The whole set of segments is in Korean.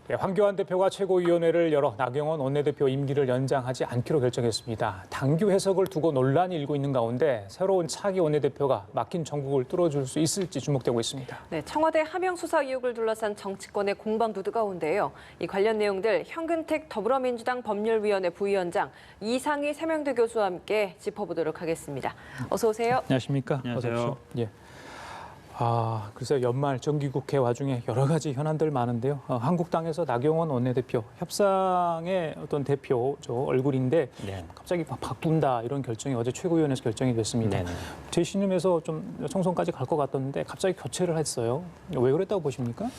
네, 황교안 대표가 최고위원회를 열어 나경원 원내대표 임기를 연장하지 않기로 결정했습니다. 당규 해석을 두고 논란이 일고 있는 가운데 새로운 차기 원내대표가 막힌 정국을 뚫어줄 수 있을지 주목되고 있습니다. 네, 청와대 하명 수사 의혹을 둘러싼 정치권의 공방도 뜨거운데요. 이 관련 내용들 현근택 더불어민주당 법률위원회 부위원장 이상희 세명대 교수와 함께 짚어보도록 하겠습니다. 어서 오세요. 안녕하십니까? 안녕하세요. 어서 오십시오. 예. 글쎄요. 연말 정기국회 와중에 여러 가지 현안들 많은데요. 한국당에서 나경원 원내대표 협상의 어떤 대표 얼굴인데 네. 갑자기 막 바꾼다 이런 결정이 어제 최고위원회에서 결정이 됐습니다. 네네. 재신임에서 좀 총선까지 갈 것 같았는데 갑자기 교체를 했어요. 왜 그랬다고 보십니까?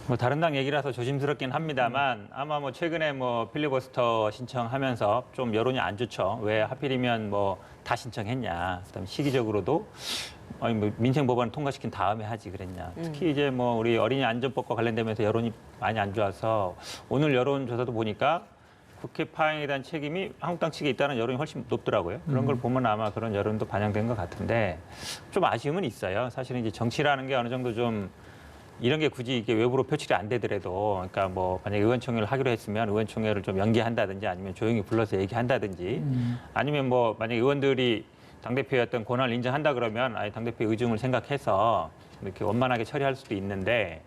뭐 다른 당 얘기라서 조심스럽긴 합니다만 아마 뭐 최근에 뭐 필리버스터 신청하면서 좀 여론이 안 좋죠. 왜 하필이면 뭐 다 신청했냐. 그다음에 시기적으로도 아니 뭐 민생 법안을 통과시킨 다음에 하지 그랬냐. 특히 이제 뭐 우리 어린이 안전법과 관련되면서 여론이 많이 안 좋아서 오늘 여론조사도 보니까 국회 파행에 대한 책임이 한국당 측에 있다는 여론이 훨씬 높더라고요. 그런 걸 보면 아마 그런 여론도 반영된 것 같은데 좀 아쉬움은 있어요. 사실은 이제 정치라는 게 어느 정도 좀 이런 게 굳이 이게 외부로 표출이 안 되더라도, 그러니까 뭐 만약에 의원총회를 하기로 했으면 의원총회를 좀 연기한다든지 아니면 조용히 불러서 얘기한다든지 아니면 뭐 만약에 의원들이 당대표의 어떤 권한을 인정한다 그러면 아예 당대표의 의중을 생각해서 이렇게 원만하게 처리할 수도 있는데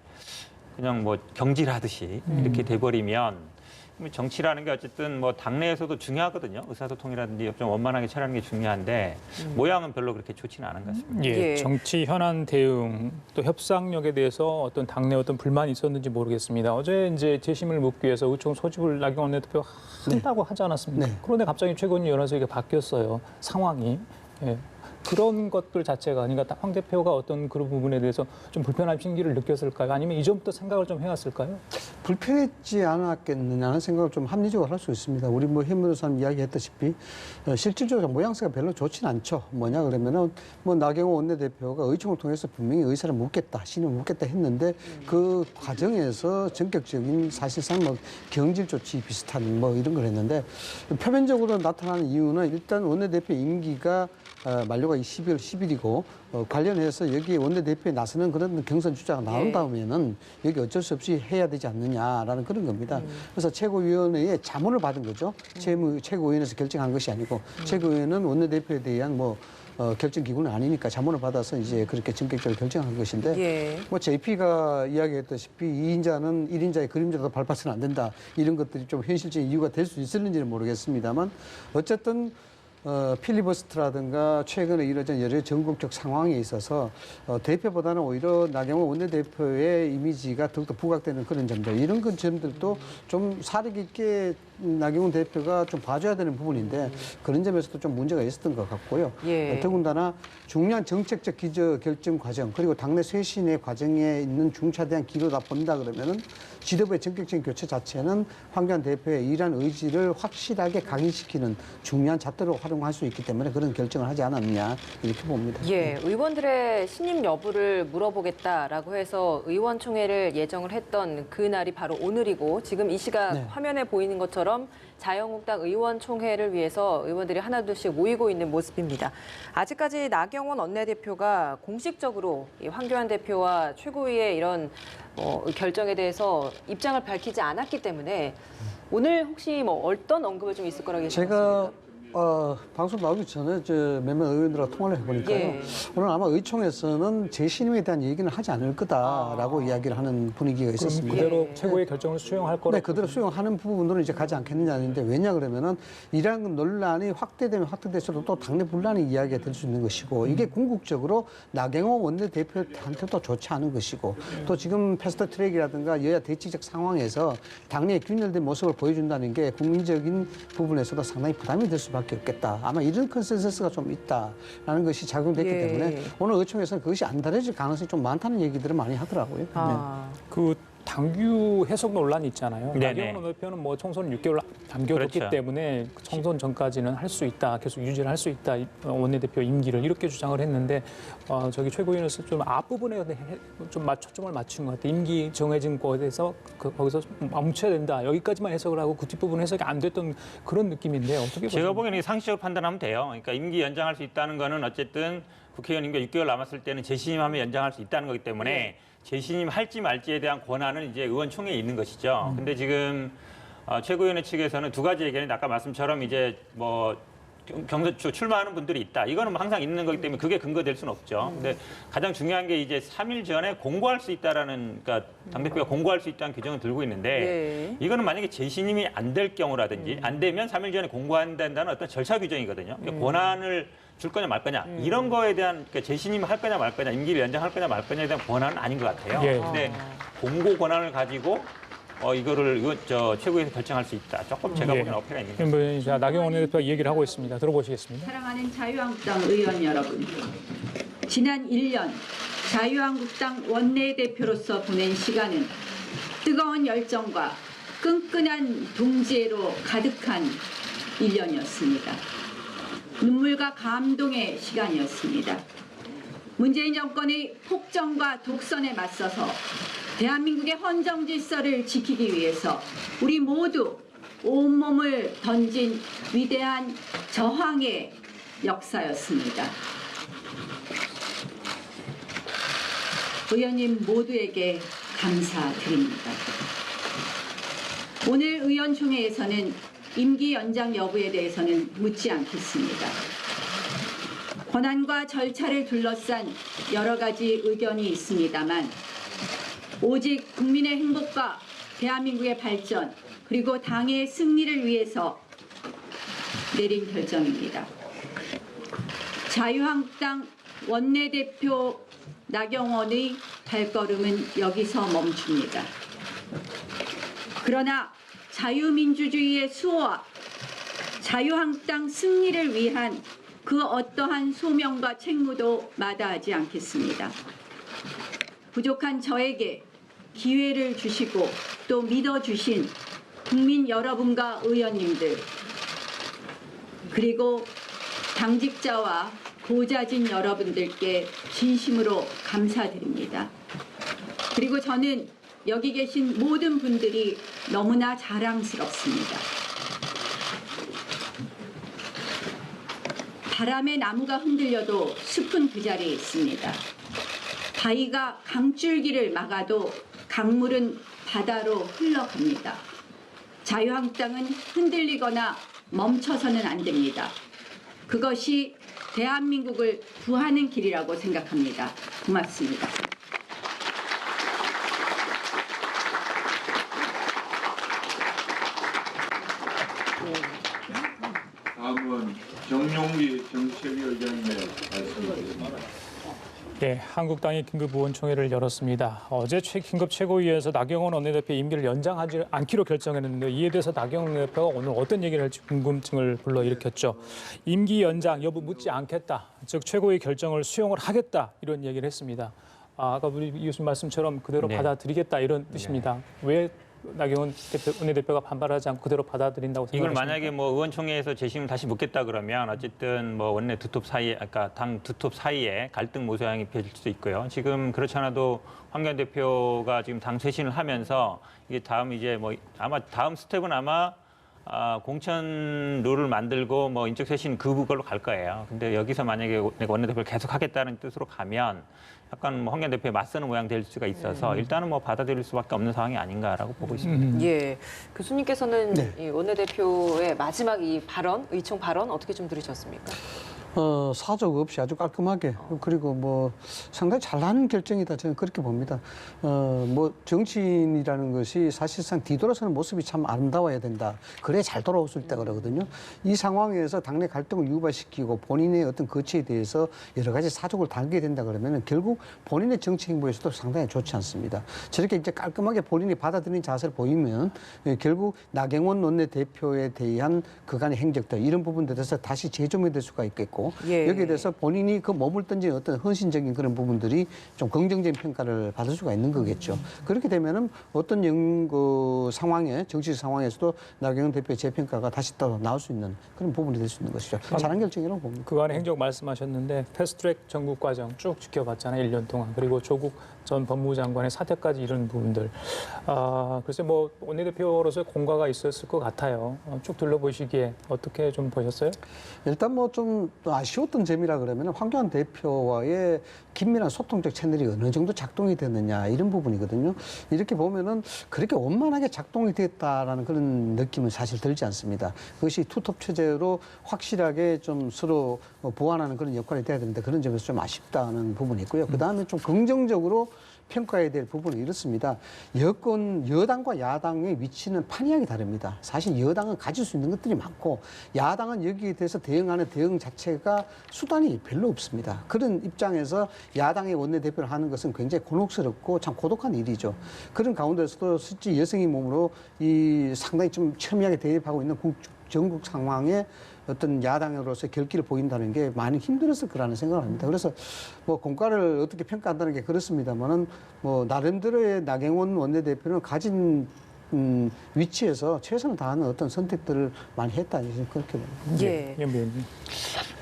그냥 뭐 경질하듯이 이렇게 돼버리면 정치라는 게 어쨌든 뭐 당내에서도 중요하거든요. 의사소통이라든지 좀 원만하게 처리하는 게 중요한데 모양은 별로 그렇게 좋지는 않은 것 같습니다. 예, 예. 정치 현안 대응 또 협상력에 대해서 어떤 당내 어떤 불만이 있었는지 모르겠습니다. 어제 이제 재심을 묻기 위해서 의총 소집을 나경원 대표가 한다고 하지 않았습니까? 네. 그런데 갑자기 최고위원 열어서 이게 바뀌었어요. 상황이. 예. 그런 것들 자체가 그러니까 황 대표가 어떤 그런 부분에 대해서 좀 불편한 심기를 느꼈을까요? 아니면 이전부터 생각을 좀 해왔을까요? 불편했지 않았겠느냐는 생각을 좀 합리적으로 할 수 있습니다. 우리 뭐 현무사님 이야기했다시피 실질적으로 모양새가 별로 좋진 않죠. 뭐냐 그러면은 뭐 나경원 원내대표가 의총을 통해서 분명히 의사를 묻겠다, 신임을 묻겠다 했는데 그 과정에서 전격적인 사실상 뭐 경질 조치 비슷한 뭐 이런 걸 했는데 표면적으로 나타나는 이유는 일단 원내대표 임기가 만료가 12월 10일이고 관련해서 여기에 원내대표에 나서는 그런 경선 주자가 나온 다음에는 여기 어쩔 수 없이 해야 되지 않느냐라는 그런 겁니다. 그래서 최고위원회에 자문을 받은 거죠. 최고위원회에서 결정한 것이 아니고 최고위원회는 원내대표에 대한 뭐 결정 기구는 아니니까 자문을 받아서 이제 그렇게 전격적으로 결정한 것인데 예. 뭐 JP가 이야기했다시피 2인자는 1인자의 그림자도 밟아서는 안 된다. 이런 것들이 좀 현실적인 이유가 될 수 있을는지는 모르겠습니다만 어쨌든 필리버스터라든가 최근에 이뤄진 여러 전국적 상황에 있어서 대표보다는 오히려 나경원 원내대표의 이미지가 더욱더 부각되는 그런 점들, 이런 점들도 좀 사력 있게 나경원 대표가 좀 봐줘야 되는 부분인데 그런 점에서도 좀 문제가 있었던 것 같고요. 예. 더군다나 중요한 정책적 결정 과정 그리고 당내 쇄신의 과정에 있는 중차대한 기로다 본다 그러면은 지도부의 전격적인 교체 자체는 황교안 대표의 이러한 의지를 확실하게 각인시키는 중요한 잣대로 활용할 수 있기 때문에 그런 결정을 하지 않았느냐 이렇게 봅니다. 예, 의원들의 신임 여부를 물어보겠다라고 해서 의원총회를 예정을 했던 그날이 바로 오늘이고 지금 이 시각 네. 화면에 보이는 것처럼 자유한국당 의원총회를 위해서 의원들이 하나둘씩 모이고 있는 모습입니다. 아직까지 나경원 원내대표가 공식적으로 이 황교안 대표와 최고위의 이런 결정에 대해서 입장을 밝히지 않았기 때문에 오늘 혹시 뭐 어떤 언급을 좀 있을 거라고 제가 예상하십니까? 방송 나오기 전에 몇몇 의원들하고 통화를 해보니까요. 예. 오늘 아마 의총에서는 재신임에 대한 얘기는 하지 않을 거다라고 이야기를 하는 분위기가 그럼 있었습니다. 그대로 예. 최고의 결정을 수용할 거라고. 네, 그대로 수용하는 부분으로 이제 가지 않겠느냐는데 왜냐 그러면은 이러한 논란이 확대되면 확대될수록 또 당내 분란의 이야기가 될 수 있는 것이고 이게 궁극적으로 나경원 원내대표한테도 좋지 않은 것이고 또 지금 패스트트랙이라든가 여야 대치적 상황에서 당내의 균열된 모습을 보여준다는 게 국민적인 부분에서도 상당히 부담이 될 수밖에 없겠다. 아마 이런 컨센서스가 좀 있다라는 것이 작용됐기 예. 때문에 오늘 의총에서는 그것이 안 다뤄질 가능성이 좀 많다는 얘기들을 많이 하더라고요. 그 당규 해석 논란이 있잖아요. 네네. 나경원 원내대표는 뭐 총선을 6개월 남겨뒀기 그렇죠. 때문에 총선 전까지는 할 수 있다, 계속 유지를 할 수 있다, 원내대표 임기를 이렇게 주장을 했는데 저기 최고위원회에서 좀 앞부분에 좀 초점을 맞춘 것 같아요. 임기 정해진 거에 대해서 거기서 멈춰야 된다. 여기까지만 해석을 하고 그 뒷부분 해석이 안 됐던 그런 느낌인데 어떻게 보세요? 제가 보기에는 상식적으로 판단하면 돼요. 그러니까 임기 연장할 수 있다는 거는 어쨌든 국회의원 임기가 6개월 남았을 때는 재신임하면 연장할 수 있다는 거기 때문에 재신임 할지 말지에 대한 권한은 이제 의원총회에 있는 것이죠. 근데 지금 최고위원회 측에서는 두 가지 의견이 아까 말씀처럼 이제 뭐 경선 출마하는 분들이 있다. 이거는 뭐 항상 있는 거기 때문에 그게 근거될 수는 없죠. 근데 가장 중요한 게 이제 3일 전에 공고할 수 있다라는, 그러니까 당대표가 공고할 수 있다는 규정을 들고 있는데 이거는 만약에 재신임이 안 될 경우라든지 안 되면 3일 전에 공고한다는 어떤 절차 규정이거든요. 그러니까 권한을 줄 거냐 말 거냐 이런 거에 대한, 그러니까 재신임 할 거냐 말 거냐 임기를 연장할 거냐 말 거냐에 대한 권한은 아닌 것 같아요. 예. 근데 공고 권한을 가지고 이거를 최고위에서 결정할 수 있다. 조금 제가 보기엔 어폐가 있는 것 같아요. 자, 나경원 원내대표가 얘기를 하고 있습니다. 들어보시겠습니다. 사랑하는 자유한국당 의원 여러분, 지난 1년 자유한국당 원내대표로서 보낸 시간은 뜨거운 열정과 끈끈한 동지애로 가득한 1년이었습니다. 눈물과 감동의 시간이었습니다. 문재인 정권의 폭정과 독선에 맞서서 대한민국의 헌정 질서를 지키기 위해서 우리 모두 온몸을 던진 위대한 저항의 역사였습니다. 의원님 모두에게 감사드립니다. 오늘 의원총회에서는 임기 연장 여부에 대해서는 묻지 않겠습니다. 권한과 절차를 둘러싼 여러 가지 의견이 있습니다만 오직 국민의 행복과 대한민국의 발전 그리고 당의 승리를 위해서 내린 결정입니다. 자유한국당 원내대표 나경원의 발걸음은 여기서 멈춥니다. 그러나 자유민주주의의 수호와 자유한국당 승리를 위한 그 어떠한 소명과 책무도 마다하지 않겠습니다. 부족한 저에게 기회를 주시고 또 믿어주신 국민 여러분과 의원님들 그리고 당직자와 보좌진 여러분들께 진심으로 감사드립니다. 그리고 저는 여기 계신 모든 분들이 너무나 자랑스럽습니다. 바람에 나무가 흔들려도 숲은 그 자리에 있습니다. 바위가 강줄기를 막아도 강물은 바다로 흘러갑니다. 자유한국당은 흔들리거나 멈춰서는 안 됩니다. 그것이 대한민국을 구하는 길이라고 생각합니다. 고맙습니다. 다음은 정용기 정책위원장님의 말씀드립니다. 네, 한국당이 긴급 의원총회를 열었습니다. 어제 긴급 최고위에서 나경원 원내대표 임기를 연장하지 않기로 결정했는데 이에 대해서 나경원 원내대표가 오늘 어떤 얘기를 할지 궁금증을 불러일으켰죠. 임기 연장 여부 묻지 않겠다. 즉 최고위 결정을 수용을 하겠다. 이런 얘기를 했습니다. 아까 우리 이 교수님 말씀처럼 그대로 네. 받아들이겠다 이런 뜻입니다. 왜 나경원 원내대표가 반발하지 않고 그대로 받아들인다고 이걸 생각하십니까? 만약에 뭐 의원총회에서 재심을 다시 묻겠다 그러면 어쨌든 뭐 원내 두톱 사이에, 아까 당 두톱 사이에 갈등 모양이 펼칠 수도 있고요. 지금 그렇지 않아도 황교안 대표가 지금 당 쇄신을 하면서 이게 다음 이제 뭐 아마 다음 스텝은 아마 공천 룰을 만들고 뭐 인적 쇄신 그걸로 갈 거예요. 근데 여기서 만약에 내가 원내대표를 계속 하겠다는 뜻으로 가면 약간 뭐 황교안 대표에 맞서는 모양 될 수가 있어서 일단은 뭐 받아들일 수밖에 없는 상황이 아닌가라고 보고 있습니다. 예, 교수님께서는 네. 이 원내대표의 마지막 이 발언, 의총 발언 어떻게 좀 들으셨습니까? 사족 없이 아주 깔끔하게 그리고 뭐 상당히 잘하는 결정이다 저는 그렇게 봅니다. 뭐 정치인이라는 것이 사실상 뒤돌아서는 모습이 참 아름다워야 된다. 그래 잘 돌아왔을 때 그러거든요. 이 상황에서 당내 갈등을 유발시키고 본인의 어떤 거치에 대해서 여러 가지 사족을 당기게 된다 그러면 결국 본인의 정치 행보에서도 상당히 좋지 않습니다. 저렇게 이제 깔끔하게 본인이 받아들이는 자세를 보이면 결국 나경원 원내대표에 대한 그간의 행적들 이런 부분들에 대해서 다시 재조명될 수가 있겠고 예. 여기에 대해서 본인이 그 몸을 던진 어떤 헌신적인 그런 부분들이 좀 긍정적인 평가를 받을 수가 있는 거겠죠. 그렇게 되면은 어떤 상황에 정치 상황에서도 나경원 대표의 재평가가 다시 또 나올 수 있는 그런 부분이 될 수 있는 것이죠. 잘한 결정이라고 봅니다. 그간의 행적 말씀하셨는데 패스트트랙 전국 과정 쭉 지켜봤잖아요. 1년 동안. 그리고 조국 전 법무부 장관의 사퇴까지 이런 부분들. 글쎄 뭐 원내대표로서 공과가 있었을 것 같아요. 쭉 둘러보시기에 어떻게 좀 보셨어요? 일단 뭐 좀 아쉬웠던 점이라 그러면 황교안 대표와의 긴밀한 소통적 채널이 어느 정도 작동이 됐느냐 이런 부분이거든요. 이렇게 보면은 그렇게 원만하게 작동이 됐다라는 그런 느낌은 사실 들지 않습니다. 그것이 투톱 체제로 확실하게 좀 서로 보완하는 그런 역할이 돼야 되는데 그런 점에서 좀 아쉽다는 부분이 있고요. 그 다음에 좀 긍정적으로 평가해야 될 부분은 이렇습니다. 여당과 야당의 위치는 판이하게 다릅니다. 사실 여당은 가질 수 있는 것들이 많고 야당은 여기에 대해서 대응하는 대응 자체가 수단이 별로 없습니다. 그런 입장에서 야당의 원내대표를 하는 것은 굉장히 곤혹스럽고 참 고독한 일이죠. 그런 가운데서도 실제 여성의 몸으로 이 상당히 좀 첨예하게 대립하고 있는 전국 상황에 어떤 야당으로서 결기를 보인다는 게 많이 힘들었을 거라는 생각을 합니다. 그래서 뭐 공과를 어떻게 평가한다는 게 그렇습니다만은 뭐 나름대로의 나경원 원내대표는 가진 위치에서 최선을 다하는 어떤 선택들을 많이 했다 그렇게 봅니다. 예.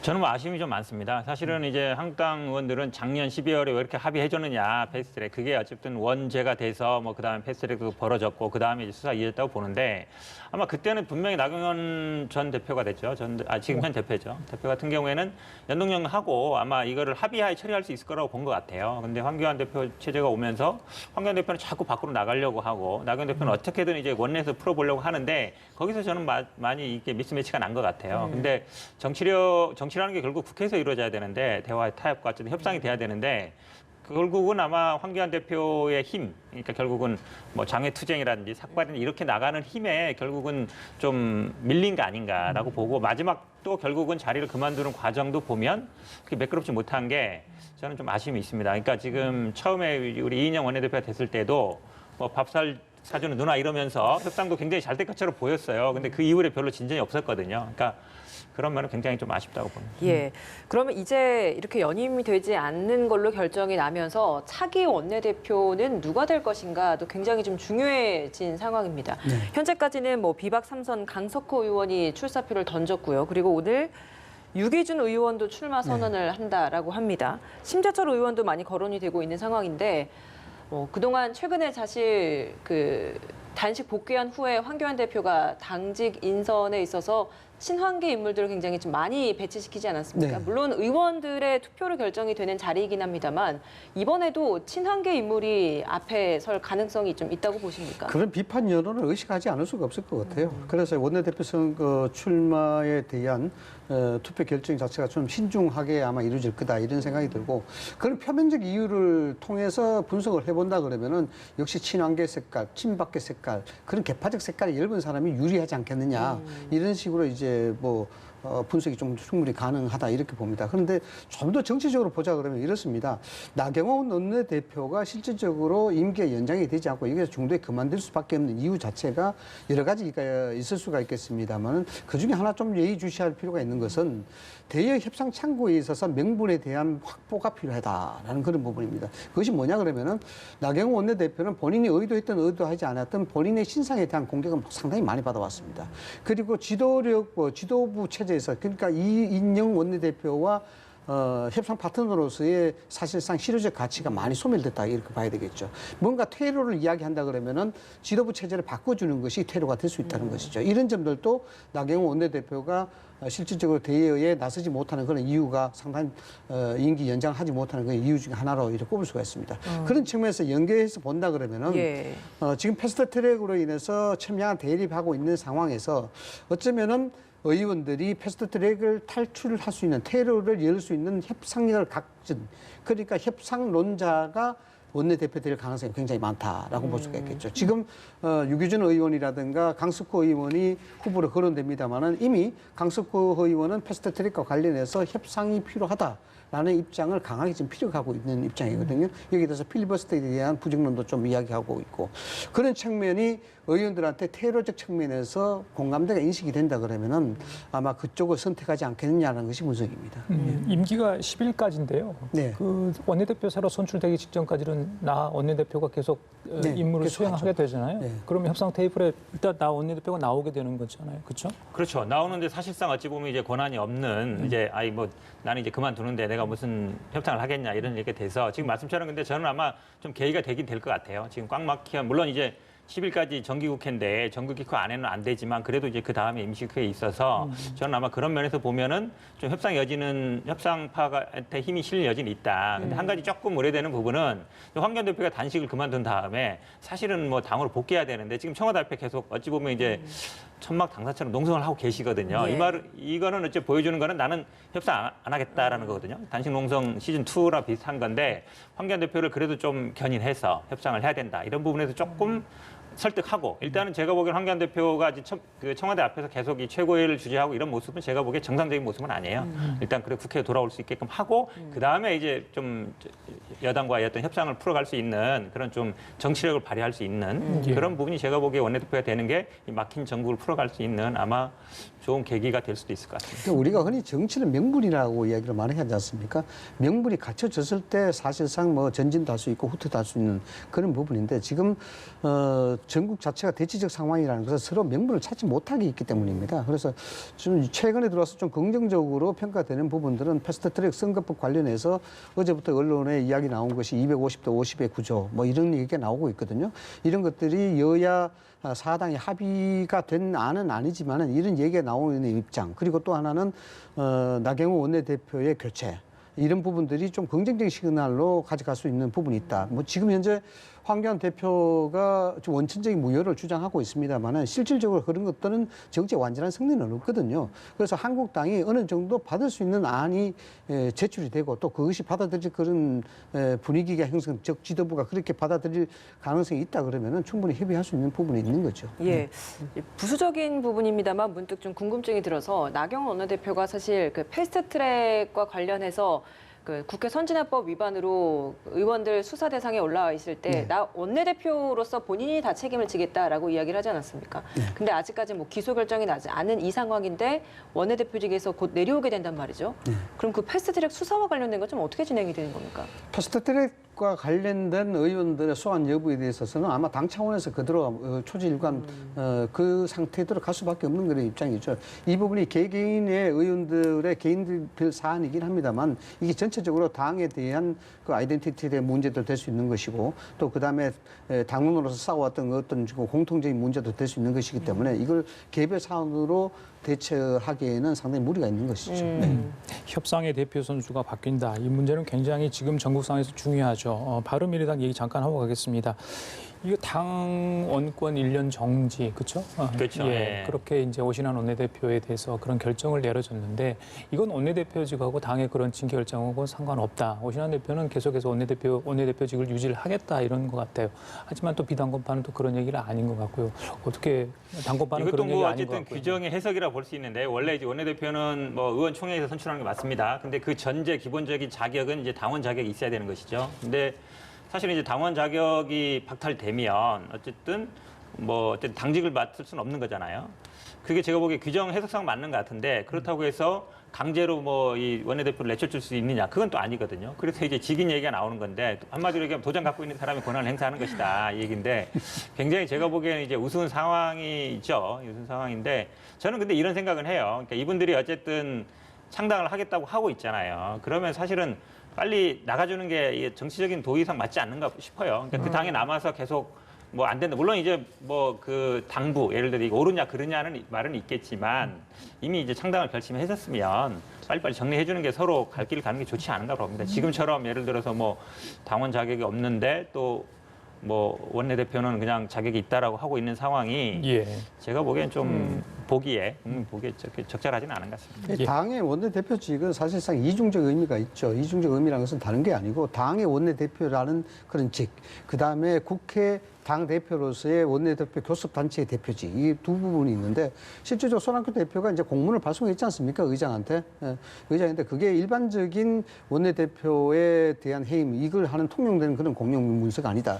저는 뭐 아쉬움이 좀 많습니다. 사실은 이제 한국당 의원들은 작년 12월에 왜 이렇게 합의해줬느냐, 패스트트랙. 그게 어쨌든 원죄가 돼서 뭐 그다음에 패스트트랙도 벌어졌고 그다음에 이제 수사 이어졌다고 보는데 아마 그때는 분명히 나경원 전 대표가 됐죠. 지금 현 대표죠. 대표 같은 경우에는 연동형하고 아마 이거를 합의하에 처리할 수 있을 거라고 본 것 같아요. 근데 황교안 대표 체제가 오면서 황교안 대표는 자꾸 밖으로 나가려고 하고 나경원 대표는 어떻게든 이제 원내에서 풀어보려고 하는데 거기서 저는 많이 이게 미스매치가 난 것 같아요. 근데 정치라는 게 결국 국회에서 이루어져야 되는데 대화 타협과 어쨌든 협상이 돼야 되는데 결국은 아마 황교안 대표의 힘, 그러니까 결국은 뭐 장외투쟁이라든지 삭발이나 이렇게 나가는 힘에 결국은 좀 밀린 거 아닌가라고 보고 마지막 또 결국은 자리를 그만두는 과정도 보면 그렇게 매끄럽지 못한 게 저는 좀 아쉬움이 있습니다. 그러니까 지금 처음에 우리 이인영 원내대표가 됐을 때도 뭐 밥살 사주는 누나 이러면서 협상도 굉장히 잘 될 것처럼 보였어요. 근데 그 이후에 별로 진전이 없었거든요. 그러니까 그런 면은 굉장히 좀 아쉽다고 봅니다. 예. 그러면 이제 이렇게 연임이 되지 않는 걸로 결정이 나면서 차기 원내대표는 누가 될 것인가도 굉장히 좀 중요해진 상황입니다. 현재까지는 뭐 비박 3선 강석호 의원이 출사표를 던졌고요. 그리고 오늘 유기준 의원도 출마 선언을 한다라고 합니다. 심재철 의원도 많이 거론이 되고 있는 상황인데 그동안 최근에 사실 단식 복귀한 후에 황교안 대표가 당직 인선에 있어서 친환계 인물들을 굉장히 좀 많이 배치시키지 않았습니까? 네. 물론 의원들의 투표로 결정이 되는 자리이긴 합니다만 이번에도 친환계 인물이 앞에 설 가능성이 좀 있다고 보십니까? 그런 비판 여론을 의식하지 않을 수가 없을 것 같아요. 그래서 원내대표 선거 출마에 대한 투표 결정 자체가 좀 신중하게 아마 이루어질 거다 이런 생각이 들고 그런 표면적 이유를 통해서 분석을 해본다 그러면은 역시 친환계 색깔, 친박계 색깔 그런 개파적 색깔이 엷은 사람이 유리하지 않겠느냐 이런 식으로 이제 분석이 좀 충분히 가능하다 이렇게 봅니다. 그런데 좀 더 정치적으로 보자 그러면 이렇습니다. 나경원 원내대표가 실질적으로 임기가 연장이 되지 않고 이게 중도에 그만둘 수밖에 없는 이유 자체가 여러 가지가 있을 수가 있겠습니다만 그중에 하나 좀 예의주시할 필요가 있는 것은 대여 협상 창구에 있어서 명분에 대한 확보가 필요하다라는 그런 부분입니다. 그것이 뭐냐 그러면은 나경원 원내대표는 본인이 의도했든 의도하지 않았든 본인의 신상에 대한 공격은 상당히 많이 받아왔습니다. 그리고 지도부 체제에서 그러니까 이인영 원내대표와 협상 파트너로서의 사실상 실효적 가치가 많이 소멸됐다 이렇게 봐야 되겠죠. 뭔가 퇴로를 이야기한다 그러면은 지도부 체제를 바꿔주는 것이 퇴로가 될 수 있다는 것이죠. 이런 점들도 나경원 원내대표가 실질적으로 대여에 나서지 못하는 그런 이유가 상당히 임기 연장하지 못하는 그 이유 중에 하나로 이렇게 꼽을 수가 있습니다. 그런 측면에서 연계해서 본다 그러면은 지금 패스트트랙으로 인해서 첨예한 대립하고 있는 상황에서 어쩌면은 의원들이 패스트트랙을 탈출할 수 있는 퇴로를 열 수 있는 협상력을 갖춘 그러니까 협상론자가 원내대표 될 가능성이 굉장히 많다라고 볼 수가 있겠죠. 지금 유기준 의원이라든가 강석호 의원이 후보로 거론됩니다만은 이미 강석호 의원은 패스트트랙과 관련해서 협상이 필요하다라는 입장을 강하게 지금 피력하고 있는 입장이거든요. 여기에 대해서 필리버스터에 대한 부정론도 좀 이야기하고 있고 그런 측면이 의원들한테 퇴로적 측면에서 공감대가 인식이 된다 그러면은 아마 그쪽을 선택하지 않겠느냐는 것이 분석입니다. 임기가 10일까지인데요. 네. 그 원내대표 새로 선출되기 직전까지는 나 원내대표가 계속 임무를 계속 수행하게 하죠. 되잖아요. 네. 그러면 협상 테이블에 일단 나 원내대표가 나오게 되는 거잖아요. 그렇죠? 그렇죠. 나오는데 사실상 어찌 보면 이제 권한이 없는 이제 나는 이제 그만두는데 내가 내가 무슨 협상을 하겠냐 이런 얘기가 돼서 지금 말씀처럼 근데 저는 아마 좀 계기가 되긴 될 것 같아요. 지금 꽉 막히면 물론 이제 10일까지 정기국회인데 정기국회 안에는 안 되지만 그래도 이제 그 다음에 임시국회에 있어서 저는 아마 그런 면에서 보면은 좀 협상 여지는 협상파한테 힘이 실릴 여지는 있다. 근데 한 가지 조금 우려되는 부분은 황교안 대표가 단식을 그만둔 다음에 사실은 뭐 당으로 복귀해야 되는데 지금 청와대 앞에 계속 어찌 보면 이제 천막 당사처럼 농성을 하고 계시거든요. 예. 이거는 어째 보여주는 거는 나는 협상 안 하겠다라는 거거든요. 단식 농성 시즌 2랑 비슷한 건데 황교안 대표를 그래도 좀 견인해서 협상을 해야 된다. 이런 부분에서 조금 설득하고 일단은 제가 보기엔 황교안 대표가 그 청와대 앞에서 계속 이 최고위를 주재하고 이런 모습은 제가 보기엔 정상적인 모습은 아니에요. 일단 그래 국회에 돌아올 수 있게끔 하고 그 다음에 이제 좀 여당과의 어떤 협상을 풀어갈 수 있는 그런 좀 정치력을 발휘할 수 있는 그런 부분이 제가 보기에 원내대표가 되는 게 이 막힌 정국을 풀어갈 수 있는 아마 좋은 계기가 될 수도 있을 것 같습니다. 그러니까 우리가 흔히 정치는 명분이라고 이야기를 많이 하지 않습니까? 명분이 갖춰졌을 때 사실상 뭐 전진도 할 수 있고 후퇴도 할 수 있는 그런 부분인데 지금 전국 자체가 대치적 상황이라는 것은 서로 명분을 찾지 못하게 있기 때문입니다. 그래서 좀 최근에 들어와서 좀 긍정적으로 평가되는 부분들은 패스트트랙 선거법 관련해서 어제부터 언론에 이야기 나온 것이 250대 50의 구조 뭐 이런 얘기가 나오고 있거든요. 이런 것들이 여야 사당이 합의가 된 안은 아니지만은 이런 얘기가 나오는 입장 그리고 또 하나는 나경원 원내대표의 교체 이런 부분들이 좀 긍정적인 시그널로 가져갈 수 있는 부분이 있다. 뭐 지금 현재 황교안 대표가 좀 원천적인 무효를 주장하고 있습니다만은 실질적으로 그런 것들은 정치의 완전한 승리는 없거든요. 그래서 한국당이 어느 정도 받을 수 있는 안이 제출이 되고 또 그것이 받아들일 그런 분위기가 형성, 즉 지도부가 그렇게 받아들일 가능성이 있다 그러면은 충분히 협의할 수 있는 부분이 있는 거죠. 예, 부수적인 부분입니다만 문득 좀 궁금증이 들어서 나경원 원내대표가 사실 그 패스트트랙과 관련해서 그 국회 선진화법 위반으로 의원들 수사 대상에 올라와 있을 때 나 원내대표로서 본인이 다 책임을 지겠다라고 이야기를 하지 않았습니까? 근데 아직까지 뭐 기소 결정이 나지 않은 이 상황인데 원내대표직에서 곧 내려오게 된단 말이죠. 그럼 그 패스트트랙 수사와 관련된 건 좀 어떻게 진행이 되는 겁니까? 패스트트랙과 관련된 의원들의 소환 여부에 대해서는 아마 당 차원에서 그대로 초지일관 그 상태대로 갈 수밖에 없는 그런 입장이죠. 이 부분이 개개인의 의원들의 개인별 사안이긴 합니다만 이게 전체적으로 당에 대한 그 아이덴티티에 대한 문제도 될 수 있는 것이고 또 그다음에 당론으로서 싸워왔던 어떤 공통적인 문제도 될 수 있는 것이기 때문에 이걸 개별 사안으로 대처하기에는 상당히 무리가 있는 것이죠. 네. 협상의 대표 선수가 바뀐다. 이 문제는 굉장히 지금 전국 상황에서 중요하죠. 바른미래당 얘기 잠깐 하고 가겠습니다. 이거 당 원권 1년 정지, 그렇죠? 그렇죠. 예, 네. 그렇게 이제 오신환 원내대표에 대해서 그런 결정을 내려졌는데 이건 원내대표직하고 당의 그런 징계 결정하고 상관없다. 오신환 대표는 계속해서 원내대표직을 유지를 하겠다 이런 것 같아요. 하지만 또 비당권파는 또 그런 얘기는 아닌 것 같고요. 어떻게 당권파는 이것도 그런 얘기 뭐 아닌 것 어쨌든 같고요. 규정의 해석이라 볼 수 있는데 원래 이제 원내대표는 뭐 의원총회에서 선출하는 게 맞습니다. 근데 그 전제 기본적인 자격은 이제 당원 자격이 있어야 되는 것이죠. 근데 사실 이제 당원 자격이 박탈되면 어쨌든 당직을 맡을 수는 없는 거잖아요. 그게 제가 보기에 규정 해석상 맞는 것 같은데 그렇다고 해서 강제로 이 원내대표를 내쫓을 수 있느냐 그건 또 아니거든요. 그래서 이제 직인 얘기가 나오는 건데 한마디로 얘기하면 도장 갖고 있는 사람이 권한을 행사하는 것이다 이 얘기인데 굉장히 제가 보기에는 이제 우스운 상황이죠. 우스운 상황인데 저는 근데 이런 생각은 해요. 그러니까 이분들이 어쨌든 창당을 하겠다고 하고 있잖아요. 그러면 사실은 빨리 나가주는 게 정치적인 도의상 맞지 않는가 싶어요. 그러니까 그 당에 남아서 계속 안 된다. 물론 이제 그 당부 예를 들어 이거 옳으냐 그르냐는 말은 있겠지만 이미 이제 창당을 결심했었으면 빨리빨리 정리해주는 게 서로 갈 길을 가는 게 좋지 않은가 봅니다. 지금처럼 예를 들어서 당원 자격이 없는데 또 원내대표는 그냥 자격이 있다라고 하고 있는 상황이 예. 제가 보기엔 좀 보기에 적절하지는 않은 것 같습니다. 당의 원내대표직은 사실상 이중적 의미가 있죠. 이중적 의미라는 것은 다른 게 아니고 당의 원내대표라는 그런 직, 그다음에 국회 당대표로서의 원내대표 교섭단체의 대표직 이 두 부분이 있는데 실제적으로 손학규 대표가 이제 공문을 발송했지 않습니까? 의장한테. 의장한테 그게 일반적인 원내대표에 대한 해임 이걸 하는 통용되는 그런 공용 문서가 아니다.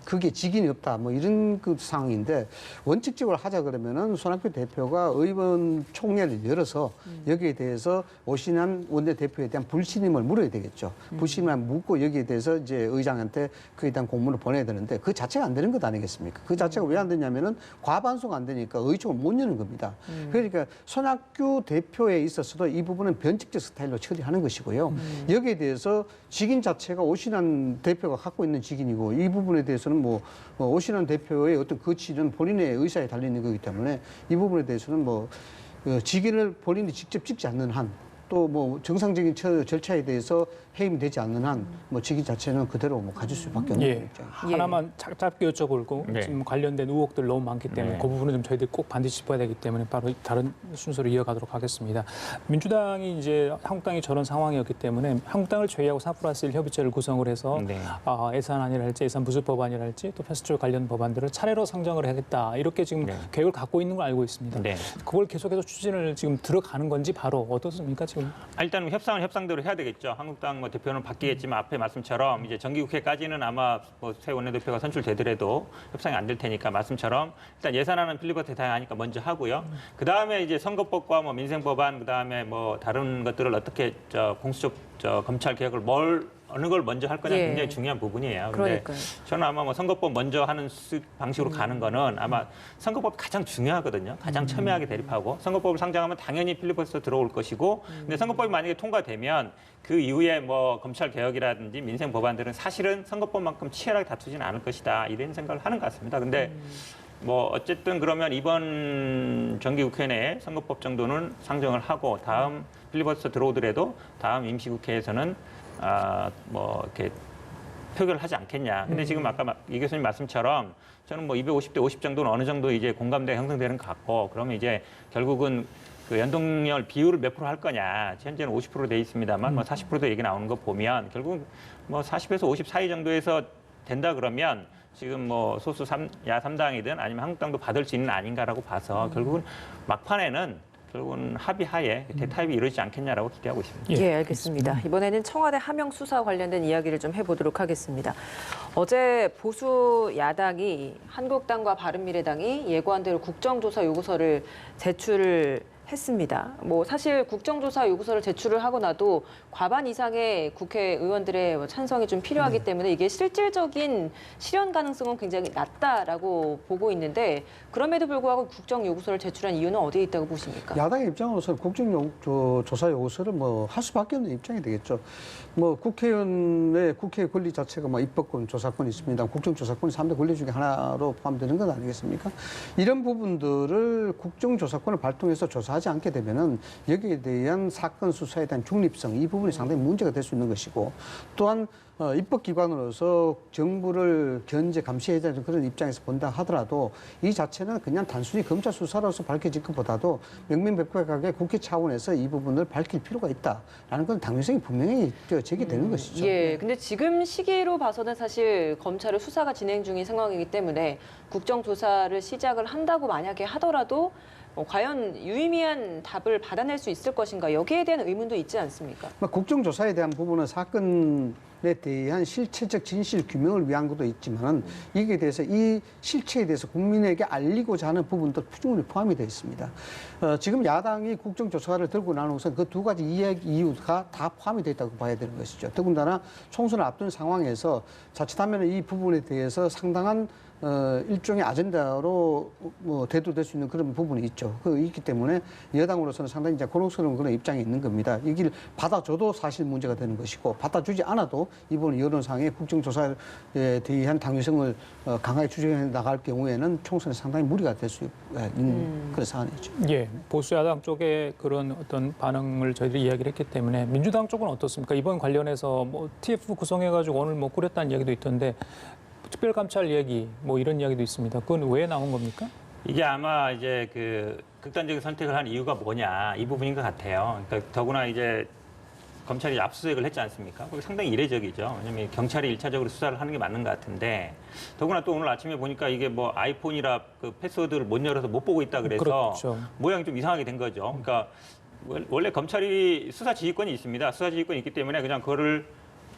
그게 직인이 없다. 이런 그 상황인데 원칙적으로 하자 그러면은 손학규 대표 원내대표가 의원총회를 열어서 여기에 대해서 오신환 원내대표에 대한 불신임을 물어야 되겠죠. 불신임을 묻고 여기에 대해서 이제 의장한테 그에 대한 공문을 보내야 되는데 그 자체가 안 되는 것 아니겠습니까? 그 자체가 왜 안 되냐면은 과반수가 안 되니까 의총을 못 여는 겁니다. 그러니까 손학규 대표에 있어서도 이 부분은 변칙적 스타일로 처리하는 것이고요. 여기에 대해서 직인 자체가 오신환 대표가 갖고 있는 직인이고 이 부분에 대해서는 뭐 오신환 대표의 어떤 거취는 본인의 의사에 달리는 거기 때문에 이 부분에 대해서는 뭐 직인을 본인이 직접 찍지 않는 한 또 뭐 정상적인 절차에 대해서 해임이 되지 않는 한 뭐 직인 자체는 그대로 뭐 가질 수밖에 없는 입장입니다. 하나만 짧게 여쭤볼고 네. 지금 관련된 의혹들 너무 많기 때문에 네. 그 부분은 좀 저희들이 꼭 반드시 짚어야 되기 때문에 바로 다른 순서로 이어가도록 하겠습니다. 민주당이 이제 한국당이 저런 상황이었기 때문에 한국당을 제외하고 4+1 협의체를 구성을 해서 네. 예산안이랄지 예산 부수 법안이랄지 또 패스트트랙 관련 법안들을 차례로 상정을 하겠다 이렇게 지금 네. 계획을 갖고 있는 걸 알고 있습니다. 네. 그걸 계속해서 추진을 지금 들어가는 건지 바로 어떻습니까 지금? 일단 협상은 협상대로 해야 되겠죠. 한국당 뭐 대표는 바뀌겠지만 앞에 말씀처럼 이제 정기국회까지는 아마 뭐 새 원내대표가 선출되더라도 협상이 안 될 테니까 말씀처럼 일단 예산안은 필리버스터 다 하니까 먼저 하고요. 그 다음에 이제 선거법과 뭐 민생법안 그 다음에 뭐 다른 것들을 어떻게 공수처 검찰 개혁을 어느 걸 먼저 할 거냐 예. 굉장히 중요한 부분이에요. 근데 그러니까요. 저는 아마 뭐 선거법 먼저 하는 방식으로 가는 거는 아마 선거법이 가장 중요하거든요. 가장 첨예하게 대립하고 선거법을 상정하면 당연히 필리버스터 들어올 것이고 근데 선거법이 만약에 통과되면 그 이후에 뭐 검찰 개혁이라든지 민생 법안들은 사실은 선거법만큼 치열하게 다투지는 않을 것이다. 이런 생각을 하는 것 같습니다. 근데 뭐 어쨌든 그러면 이번 정기국회 내에 선거법 정도는 상정을 하고 다음 필리버스터 들어오더라도 다음 임시국회에서는 뭐 이렇게 표결을 하지 않겠냐. 근데 지금 아까 이 교수님 말씀처럼 저는 뭐 250대 50 정도는 어느 정도 이제 공감대가 형성되는 것 같고 그러면 이제 결국은 그 연동열 비율을 몇 프로 할 거냐. 현재는 50% 돼 있습니다만 뭐 40%도 얘기 나오는 거 보면 결국 뭐 40에서 50 사이 정도에서 된다 그러면 지금 뭐 소수 야 3당이든 아니면 한국당도 받을 수 있는 아닌가라고 봐서 결국은 막판에는 결국은 합의하에 대타협이 이루어지지 않겠냐라고 기대하고 있습니다. 예, 알겠습니다. 이번에는 청와대 하명 수사 관련된 이야기를 좀 해보도록 하겠습니다. 어제 보수 야당이 한국당과 바른미래당이 예고한 대로 국정조사 요구서를 제출을 했습니다. 뭐 사실 국정조사 요구서를 제출을 하고 나도 과반 이상의 국회의원들의 찬성이 좀 필요하기 때문에 이게 실질적인 실현 가능성은 굉장히 낮다라고 보고 있는데 그럼에도 불구하고 국정 요구서를 제출한 이유는 어디에 있다고 보십니까? 야당의 입장으로서는 국정조사 요구서를 뭐 할 수밖에 없는 입장이 되겠죠. 뭐 국회의원의 국회의 권리 자체가 뭐 입법권, 조사권이 있습니다. 국정조사권이 3대 권리 중에 하나로 포함되는 것 아니겠습니까? 이런 부분들을 국정조사권을 발동해서 조사하지 않게 되면은 여기에 대한 사건 수사에 대한 중립성 이 부분이 상당히 문제가 될 수 있는 것이고 또한 입법기관으로서 정부를 견제 감시해야 되는 그런 입장에서 본다 하더라도 이 자체는 그냥 단순히 검찰 수사로서 밝혀질 것보다도 명명백백하게 국회 차원에서 이 부분을 밝힐 필요가 있다라는 건 당위성이 분명히 제기되는 것이죠. 예, 근데 지금 시기로 봐서는 사실 검찰의 수사가 진행 중인 상황이기 때문에 국정조사를 시작을 한다고 만약에 하더라도 과연 유의미한 답을 받아낼 수 있을 것인가 여기에 대한 의문도 있지 않습니까? 국정조사에 대한 부분은 사건에 대한 실체적 진실 규명을 위한 것도 있지만 이게 대해서 이 실체에 대해서 국민에게 알리고자 하는 부분도 충분히 포함이 되어 있습니다. 지금 야당이 국정조사를 들고 나온 것은 그 두 가지 이유가 다 포함이 되어 있다고 봐야 되는 것이죠. 더군다나 총선을 앞둔 상황에서 자칫하면 이 부분에 대해서 상당한 일종의 아젠다로 뭐 대두될 수 있는 그런 부분이 있죠. 있기 때문에 여당으로서는 상당히 이제 곤혹스러운 그런 입장이 있는 겁니다. 이길 받아줘도 사실 문제가 되는 것이고 받아주지 않아도 이번 여론상의 국정조사에 대한 당위성을 강하게 추진해 나갈 경우에는 총선에 상당히 무리가 될 수 있는 그런 사안이죠. 예, 보수 야당 쪽에 그런 어떤 반응을 저희들이 이야기를 했기 때문에 민주당 쪽은 어떻습니까? 이번 관련해서 뭐 TF 구성해가지고 오늘 뭐 꾸렸다는 이야기도 있던데. 특별감찰 얘기 뭐 이런 이야기도 있습니다. 그건 왜 나온 겁니까? 이게 아마 이제 그 극단적인 선택을 한 이유가 뭐냐 이 부분인 것 같아요. 그러니까 더구나 이제 검찰이 압수수색을 했지 않습니까? 그게 상당히 이례적이죠. 왜냐하면 경찰이 1차적으로 수사를 하는 게 맞는 것 같은데 더구나 또 오늘 아침에 보니까 이게 뭐 아이폰이라 그 패스워드를 못 열어서 못 보고 있다 그래서 그렇죠. 모양이 좀 이상하게 된 거죠. 그러니까 원래 검찰이 수사 지휘권이 있습니다. 수사 지휘권이 있기 때문에 그냥 그거를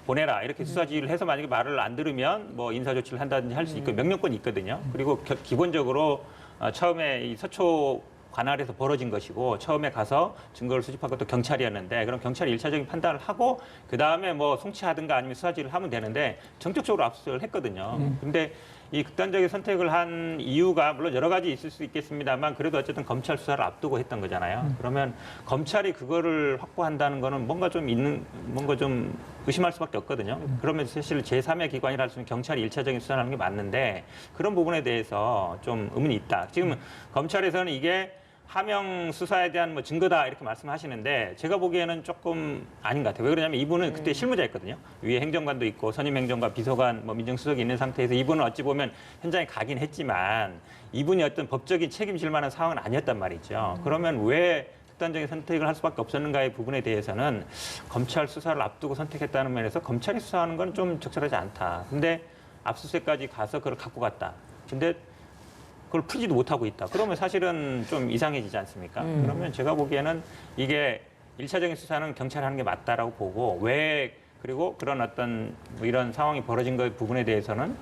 보내라 이렇게 수사 지휘를 해서 만약에 말을 안 들으면 뭐 인사 조치를 한다든지 할 수 있고 명령권이 있거든요. 그리고 기본적으로 처음에 이 서초 관할에서 벌어진 것이고 처음에 가서 증거를 수집한 것도 경찰이었는데 그럼 경찰이 1차적인 판단을 하고 그다음에 뭐 송치하든가 아니면 수사지를 하면 되는데 전격적으로 압수수색을 했거든요. 근데 이 극단적인 선택을 한 이유가 물론 여러 가지 있을 수 있겠습니다만 그래도 어쨌든 검찰 수사를 앞두고 했던 거잖아요. 그러면 검찰이 그거를 확보한다는 거는 뭔가 좀 의심할 수밖에 없거든요. 그러면 사실 제3의 기관이라 할 수 있는 경찰이 1차적인 수사를 하는 게 맞는데 그런 부분에 대해서 좀 의문이 있다. 지금 검찰에서는 이게 하명 수사에 대한 뭐 증거다 이렇게 말씀하시는데 제가 보기에는 조금 아닌 것 같아요. 왜 그러냐면 이분은 그때 실무자였거든요. 위에 행정관도 있고 선임 행정관, 비서관, 뭐 민정수석이 있는 상태에서 이분은 어찌 보면 현장에 가긴 했지만 이분이 어떤 법적인 책임질 만한 상황은 아니었단 말이죠. 그러면 왜 극단적인 선택을 할 수밖에 없었는가의 부분에 대해서는 검찰 수사를 앞두고 선택했다는 면에서 검찰이 수사하는 건 좀 적절하지 않다. 근데 압수수색까지 가서 그걸 갖고 갔다. 근데 그걸 풀지도 못하고 있다. 그러면 사실은 좀 이상해지지 않습니까? 그러면 제가 보기에는 이게 1차적인 수사는 경찰이 하는 게 맞다라고 보고 왜 그리고 그런 어떤 뭐 이런 상황이 벌어진 것 부분에 대해서는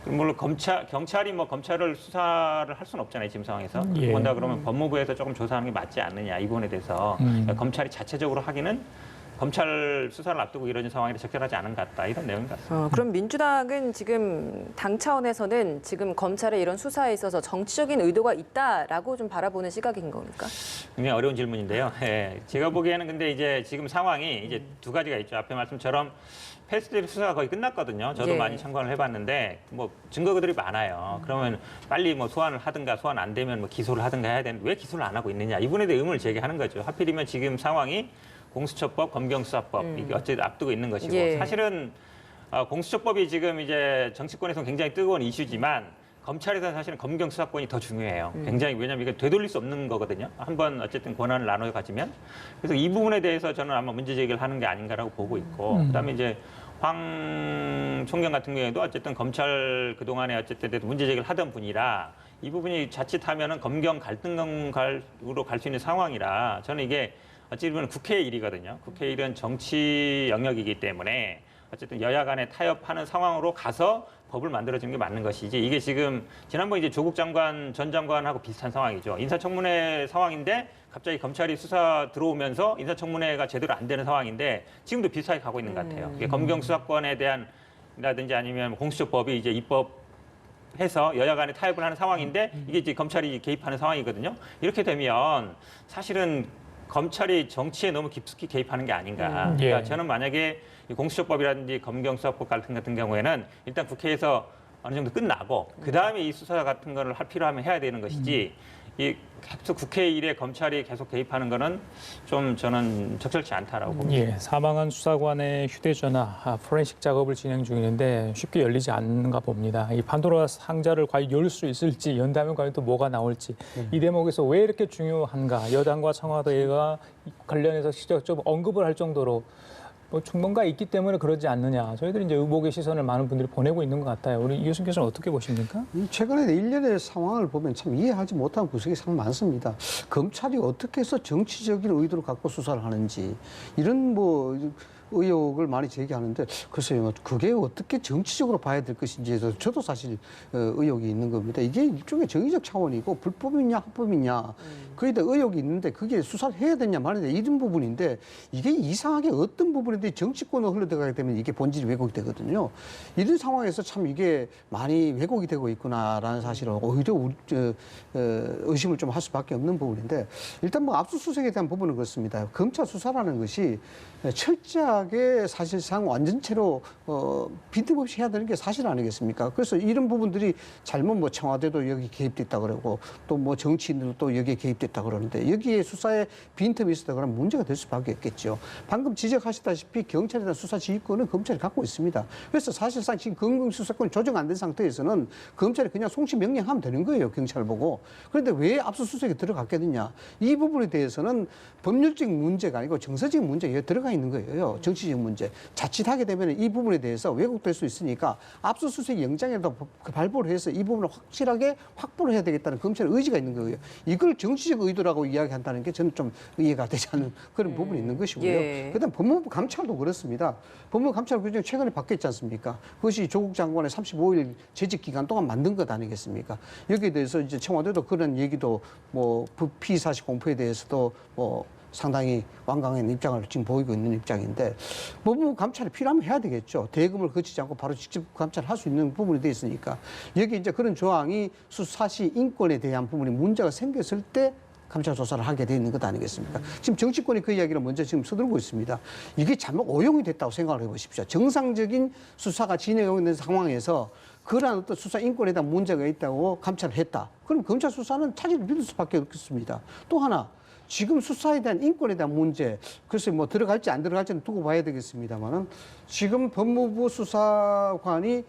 물론 경찰이 뭐 검찰을 수사를 할 수는 없잖아요. 지금 상황에서. 예. 본다 그러면 법무부에서 조금 조사하는 게 맞지 않느냐 이 부분에 대해서 그러니까 검찰이 자체적으로 하기는 검찰 수사를 앞두고 이런 상황이 적절하지 않은 것 같다. 이런 내용 같습니다. 그럼 민주당은 지금 당 차원에서는 지금 검찰의 이런 수사에 있어서 정치적인 의도가 있다라고 좀 바라보는 시각인 겁니까? 굉장히 어려운 질문인데요. 예, 제가 보기에는 근데 이제 지금 상황이 이제 두 가지가 있죠. 앞에 말씀처럼 패스트트랙 수사가 거의 끝났거든요. 저도 예. 많이 참관을 해봤는데 뭐 증거들이 많아요. 그러면 빨리 뭐 소환을 하든가 소환 안 되면 뭐 기소를 하든가 해야 되는데 왜 기소를 안 하고 있느냐 이분에 대해 의문을 제기하는 거죠. 하필이면 지금 상황이 공수처법, 검경수사법 이게 어쨌든 앞두고 있는 것이고 예. 사실은 공수처법이 지금 이제 정치권에서는 굉장히 뜨거운 이슈지만 검찰에서는 사실은 검경수사권이 더 중요해요. 굉장히 왜냐하면 이게 되돌릴 수 없는 거거든요. 한번 어쨌든 권한을 나눠 가지면 그래서 이 부분에 대해서 저는 아마 문제 제기를 하는 게 아닌가라고 보고 있고 그다음에 이제 황 총경 같은 경우에도 어쨌든 검찰 그동안에 어쨌든 문제 제기를 하던 분이라 이 부분이 자칫하면은 검경 갈등으로 갈 수 있는 상황이라 저는 이게 어찌 보면 국회의 일이거든요. 국회 일은 정치 영역이기 때문에 어쨌든 여야 간에 타협하는 상황으로 가서 법을 만들어주는 게 맞는 것이지 이게 지금 지난번 이제 조국 장관 전 장관하고 비슷한 상황이죠. 인사청문회 상황인데 갑자기 검찰이 수사 들어오면서 인사청문회가 제대로 안 되는 상황인데 지금도 비슷하게 가고 있는 것 같아요. 이게 검경 수사권에 대한 라든지 아니면 공수처법이 이제 입법해서 여야 간에 타협을 하는 상황인데 이게 이제 검찰이 개입하는 상황이거든요. 이렇게 되면 사실은 검찰이 정치에 너무 깊숙이 개입하는 게 아닌가. 그러니까 예. 저는 만약에 이 공수처법이라든지 검경수사법 같은 경우에는 일단 국회에서 어느 정도 끝나고 그다음에 이 수사 같은 거를 할 필요하면 해야 되는 것이지 이 계속 국회 일에 검찰이 계속 개입하는 거는 좀 저는 적절치 않다라고 봅니다. 예, 사망한 수사관의 휴대전화 포렌식 작업을 진행 중인데 쉽게 열리지 않는가 봅니다. 이 판도라 상자를 과연 열 수 있을지 연다면 과연 또 뭐가 나올지 이 대목에서 왜 이렇게 중요한가 여당과 청와대가 관련해서 직접적으로 언급을 할 정도로 뭐 충분가 있기 때문에 그러지 않느냐. 저희들이 이제 의혹의 시선을 많은 분들이 보내고 있는 것 같아요. 우리 이효승 교수는 어떻게 보십니까? 최근에 일련의 상황을 보면 참 이해하지 못하는 구석이 상 많습니다. 검찰이 어떻게 해서 정치적인 의도를 갖고 수사를 하는지 이런 뭐 의혹을 많이 제기하는데 글쎄요, 그게 어떻게 정치적으로 봐야 될 것인지에서 저도 사실 의혹이 있는 겁니다. 이게 일종의 정의적 차원이고 불법이냐 합법이냐 거기에 대해 의혹이 있는데 그게 수사를 해야 되냐 말아야 되냐 이런 부분인데 이게 이상하게 어떤 부분인데 정치권으로 흘러들어가게 되면 이게 본질이 왜곡이 되거든요. 이런 상황에서 참 이게 많이 왜곡이 되고 있구나라는 사실을 오히려 의심을 좀 할 수밖에 없는 부분인데 일단 뭐 압수수색에 대한 부분은 그렇습니다. 검찰 수사라는 것이 철저하게 사실상 완전체로 빈틈없이 해야 되는 게 사실 아니겠습니까? 그래서 이런 부분들이 잘못 뭐 청와대도 여기 개입됐다 그러고 또 뭐 정치인들도 또 여기에 개입됐다 그러는데 여기에 수사에 빈틈이 있었다 그러면 문제가 될 수밖에 없겠죠. 방금 지적하시다시피 경찰에 대한 수사 지휘권은 검찰이 갖고 있습니다. 그래서 사실상 지금 검경수사권 조정 안 된 상태에서는 검찰이 그냥 송치 명령하면 되는 거예요. 경찰 보고. 그런데 왜 압수수색에 들어갔겠느냐. 이 부분에 대해서는 법률적인 문제가 아니고 정서적인 문제가 들어가 있는 거예요. 정치적 문제. 자칫하게 되면 이 부분에 대해서 왜곡될 수 있으니까 압수수색 영장에도 발부를 해서 이 부분을 확실하게 확보를 해야 되겠다는 검찰의 의지가 있는 거예요. 이걸 정치적 의도라고 이야기한다는 게 저는 좀 이해가 되지 않는 그런 부분이 있는 것이고요. 예. 그다음 법무부 감찰도 그렇습니다. 법무부 감찰 규정이 최근에 바뀌었지 않습니까? 그것이 조국 장관의 35일 재직 기간 동안 만든 것 아니겠습니까? 여기에 대해서 이제 청와대도 그런 얘기도 뭐 피의사실 공표에 대해서도 뭐 상당히 완강한 입장을 지금 보이고 있는 입장인데 법무부 감찰이 필요하면 해야 되겠죠. 대금을 거치지 않고 바로 직접 감찰을 할 수 있는 부분이 돼 있으니까 여기 이제 그런 조항이 수사시 인권에 대한 부분이 문제가 생겼을 때 감찰 조사를 하게 돼 있는 것 아니겠습니까? 지금 정치권이 그 이야기를 먼저 지금 서두르고 있습니다. 이게 잘못 오용이 됐다고 생각을 해보십시오. 정상적인 수사가 진행하고 있는 상황에서 그러한 어떤 수사 인권에 대한 문제가 있다고 감찰을 했다. 그럼 검찰 수사는 차질을 빚을 수밖에 없겠습니다. 또 하나 지금 수사에 대한 인권에 대한 문제, 글쎄 뭐 들어갈지 안 들어갈지는 두고 봐야 되겠습니다만은 지금 법무부 수사관이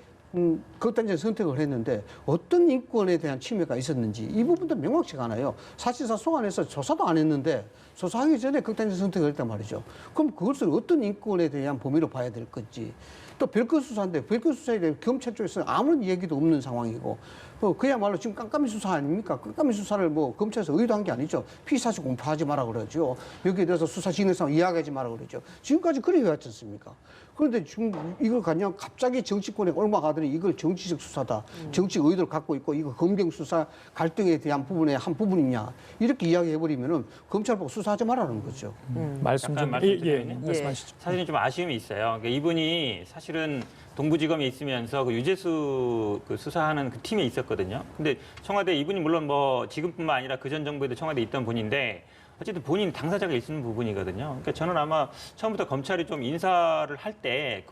극단적 선택을 했는데 어떤 인권에 대한 침해가 있었는지 이 부분도 명확치가 않아요. 사실상 소관에서 조사도 안 했는데 조사하기 전에 극단적 선택을 했단 말이죠. 그럼 그것을 어떤 인권에 대한 범위로 봐야 될 건지 또 별건 수사인데 별건 수사에 대해 검찰 쪽에서 아무런 얘기도 없는 상황이고 그야말로 지금 깜깜이 수사 아닙니까? 깜깜이 수사를 뭐 검찰에서 의도한 게 아니죠. 피의사실 공표하지 마라 그러죠. 여기에 대해서 수사 진행상 이야기하지 마라 그러죠. 지금까지 그래 해왔지 않습니까? 그런데 지금 이걸 그냥 갑자기 정치권에 옮아가더니 이걸 정치적 수사다. 정치 의도를 갖고 있고 이거 검경 수사 갈등에 대한 부분의 한 부분이냐. 이렇게 이야기해버리면은 검찰 보고 수사하지 말라는 거죠. 말씀 좀 말씀드리면요. 말씀하시죠. 사실은 좀 아쉬움이 있어요. 그러니까 이분이 사실은 동부지검에 있으면서 그 유재수 그 수사하는 그 팀에 있었거든요. 근데 청와대 이분이 물론 뭐 지금뿐만 아니라 그전 정부에도 청와대에 있던 분인데 어쨌든 본인 당사자가 있는 부분이거든요. 그러니까 저는 아마 처음부터 검찰이 좀 인사를 할 때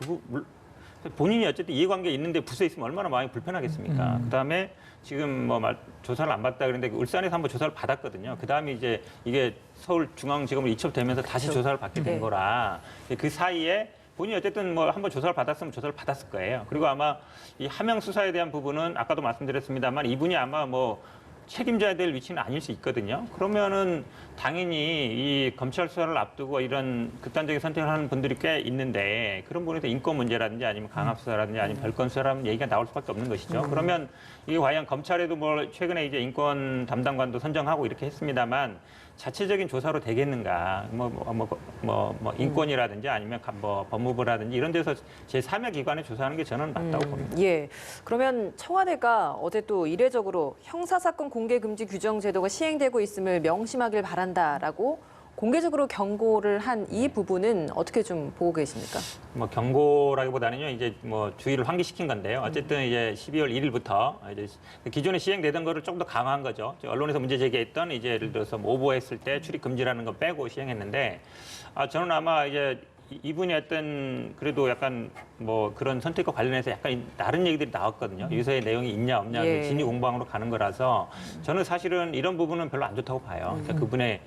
본인이 어쨌든 이해관계 있는데 부서에 있으면 얼마나 마음이 불편하겠습니까? 그다음에 지금 뭐 조사를 안 받다 그랬는데 울산에서 한번 조사를 받았거든요. 그다음에 이제 이게 서울중앙지검으로 이첩되면서 다시 조사를 받게 된 거라 그 사이에 본인이 어쨌든 뭐 한번 조사를 받았으면 조사를 받았을 거예요. 그리고 아마 이 하명 수사에 대한 부분은 아까도 말씀드렸습니다만 이분이 아마 뭐 책임져야 될 위치는 아닐 수 있거든요. 그러면은 당연히 이 검찰 수사를 앞두고 이런 극단적인 선택을 하는 분들이 꽤 있는데 그런 부분에서 인권 문제라든지 아니면 강압 수사라든지 아니면 별건 수사라는 얘기가 나올 수밖에 없는 것이죠. 그러면 이게 과연 검찰에도 뭐 최근에 이제 인권 담당관도 선정하고 이렇게 했습니다만 자체적인 조사로 되겠는가? 인권이라든지 아니면 뭐 법무부라든지 이런 데서 제3의 기관에 조사하는 게 저는 맞다고 봅니다. 예. 그러면 청와대가 어제 또 이례적으로 형사사건 공개 금지 규정 제도가 시행되고 있음을 명심하길 바란다라고 공개적으로 경고를 한 이 부분은 어떻게 좀 보고 계십니까? 뭐 경고라기보다는요 이제 뭐 주의를 환기시킨 건데요. 어쨌든 이제 12월 1일부터 이제 기존에 시행되던 거를 조금 더 강화한 거죠. 언론에서 문제 제기했던 이제 예를 들어서 뭐 오보했을 때 출입 금지라는 거 빼고 시행했는데 저는 아마 이제 이분이 어떤 그래도 약간 뭐 그런 선택과 관련해서 약간 다른 얘기들이 나왔거든요. 유서의 내용이 있냐 없냐 예. 진위 공방으로 가는 거라서 저는 사실은 이런 부분은 별로 안 좋다고 봐요. 그러니까 그분의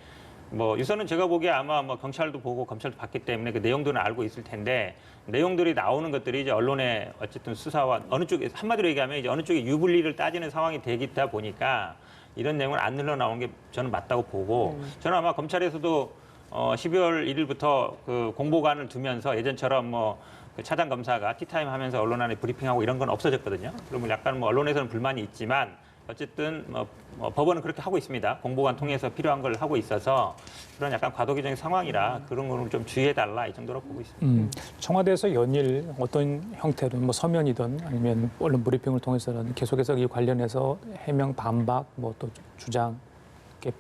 뭐 유서는 제가 보기에 아마 뭐 경찰도 보고 검찰도 봤기 때문에 그 내용들은 알고 있을 텐데 내용들이 나오는 것들이 이제 언론의 어쨌든 수사와 어느 쪽에 한마디로 얘기하면 이제 어느 쪽에 유불리를 따지는 상황이 되다 보니까 이런 내용을 안 흘러나오는 게 저는 맞다고 보고 저는 아마 검찰에서도 12월 1일부터 그 공보관을 두면서 예전처럼 뭐 그 차장 검사가 티타임 하면서 언론 안에 브리핑하고 이런 건 없어졌거든요. 그러면 약간 뭐 언론에서는 불만이 있지만 어쨌든 뭐 법원은 그렇게 하고 있습니다. 공보관 통해서 필요한 걸 하고 있어서 그런 약간 과도기적인 상황이라 그런 거는 좀 주의해달라 이 정도로 보고 있습니다. 청와대에서 연일 어떤 형태로 뭐 서면이든 아니면 언론 브리핑을 통해서는 계속해서 이 관련해서 해명 반박 뭐 또 주장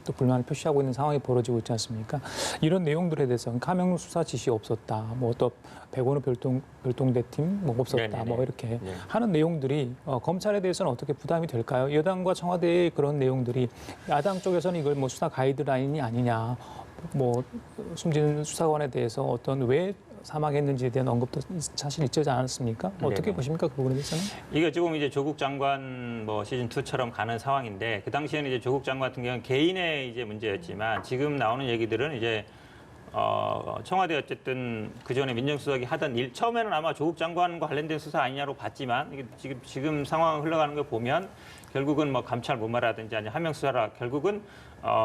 또 불만을 표시하고 있는 상황이 벌어지고 있지 않습니까? 이런 내용들에 대해서는 가명 수사 지시 없었다. 뭐 또 백원우 별동대팀 뭐 없었다. 네네네. 뭐 이렇게 네. 하는 내용들이 검찰에 대해서는 어떻게 부담이 될까요? 여당과 청와대의 그런 내용들이 야당 쪽에서는 이걸 뭐 수사 가이드라인이 아니냐. 뭐 숨진 수사관에 대해서 어떤 왜 사망했는지에 대한 언급도 사실 있지 않았습니까? 어떻게 네네. 보십니까? 그 부분에 대해서는? 이게 지금 이제 조국 장관 뭐 시즌 2처럼 가는 상황인데 그 당시에는 이제 조국 장관 같은 경우는 개인의 이제 문제였지만 지금 나오는 얘기들은 이제 청와대 어쨌든 그 전에 민정수석이 하던 일 처음에는 아마 조국 장관과 관련된 수사 아니냐로 봤지만 이게 지금 상황 흘러가는 걸 보면 결국은 뭐 감찰 무마라든지 아니면 하명 수사라 결국은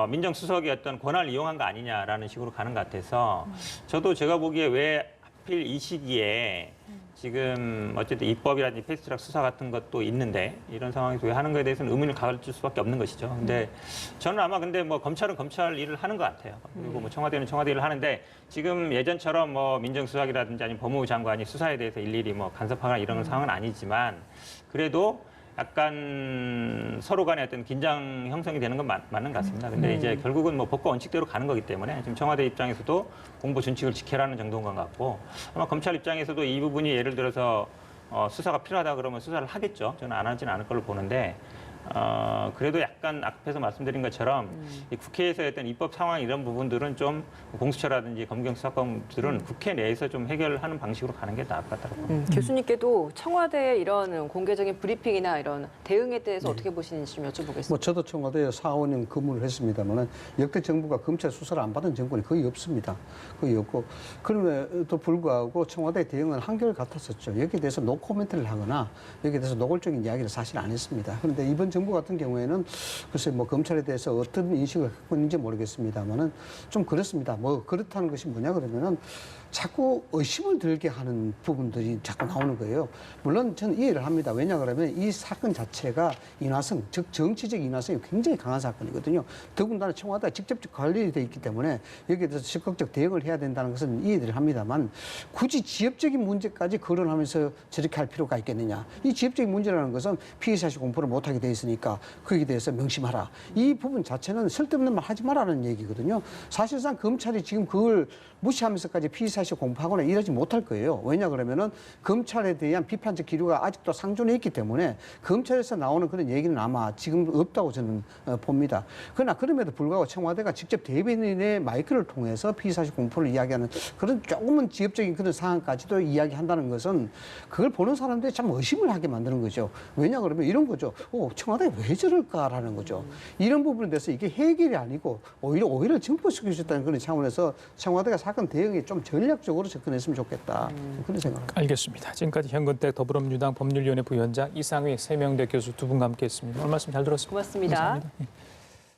민정수석의 어떤 권한을 이용한 거 아니냐라는 식으로 가는 것 같아서 저도 제가 보기에 왜 하필 이 시기에 지금 어쨌든 입법이라든지 패스트트랙 수사 같은 것도 있는데 이런 상황에서 왜 하는 거에 대해서는 의문을 가질 수밖에 없는 것이죠. 근데 저는 아마 근데 뭐 검찰은 검찰 일을 하는 것 같아요. 그리고 뭐 청와대는 청와대 일을 하는데 지금 예전처럼 뭐 민정수석이라든지 아니면 법무부 장관이 수사에 대해서 일일이 뭐 간섭하거나 이런 상황은 아니지만 그래도 약간 서로 간에 어떤 긴장 형성이 되는 건 맞는 것 같습니다. 근데 이제 결국은 뭐 법과 원칙대로 가는 거기 때문에 지금 청와대 입장에서도 공보 준칙을 지켜라는 정도인 것 같고 아마 검찰 입장에서도 이 부분이 예를 들어서 수사가 필요하다 그러면 수사를 하겠죠. 저는 안 하지는 않을 걸로 보는데 그래도 약간 앞에서 말씀드린 것처럼 이 국회에서의 어떤 입법 상황 이런 부분들은 좀 공수처라든지 검경 수사권들은 국회 내에서 좀 해결하는 방식으로 가는 게 나을 것 같다고 봅니다. 교수님께도 청와대의 이런 공개적인 브리핑이나 이런 대응에 대해서 어떻게 보시는지 좀 여쭤보겠습니다. 뭐 저도 청와대에 4, 5년 근무를 했습니다만 역대 정부가 검찰 수사를 안 받은 정권이 거의 없습니다. 거의 없고 그럼에도 불구하고 청와대 대응은 한결같았었죠. 여기에 대해서 노 코멘트를 하거나 여기에 대해서 노골적인 이야기를 사실 안 했습니다. 그런데 이번 정부 같은 경우에는 글쎄 뭐 검찰에 대해서 어떤 인식을 갖고 있는지 모르겠습니다만은 좀 그렇습니다. 뭐 그렇다는 것이 뭐냐 그러면은 자꾸 의심을 들게 하는 부분들이 자꾸 나오는 거예요. 물론 저는 이해를 합니다. 왜냐 그러면 이 사건 자체가 인화성, 즉 정치적 인화성이 굉장히 강한 사건이거든요. 더군다나 청와대가 직접적 관리되어 있기 때문에 여기에 대해서 적극적 대응을 해야 된다는 것은 이해를 합니다만 굳이 지역적인 문제까지 거론하면서 저렇게 할 필요가 있겠느냐. 이 지역적인 문제라는 것은 피해사실 공포를 못하게 돼 있으니까 거기에 대해서 명심하라. 이 부분 자체는 쓸데없는 말 하지 말라는 얘기거든요. 사실상 검찰이 지금 그걸 무시하면서까지 피의사실 공포하거나 이러지 못할 거예요. 왜냐 그러면은 검찰에 대한 비판적 기류가 아직도 상존해 있기 때문에 검찰에서 나오는 그런 얘기는 아마 지금 없다고 저는 봅니다. 그러나 그럼에도 불구하고 청와대가 직접 대변인의 마이크를 통해서 피의사실 공포를 이야기하는 그런 조금은 지엽적인 그런 상황까지도 이야기한다는 것은 그걸 보는 사람들이 참 의심을 하게 만드는 거죠. 왜냐 그러면 이런 거죠. 청와대가 왜 저럴까라는 거죠. 이런 부분에 대해서 이게 해결이 아니고 오히려 증폭시켜줬다는 그런 차원에서 청와대가 사건 대응에 좀 전략적으로 접근했으면 좋겠다. 그런 생각을 알겠습니다. 지금까지 현근택 더불어민주당 법률위원회 부위원장 이상휘 세명대 교수 두 분과 함께했습니다. 오늘 말씀 잘 들었습니다. 고맙습니다. 감사합니다.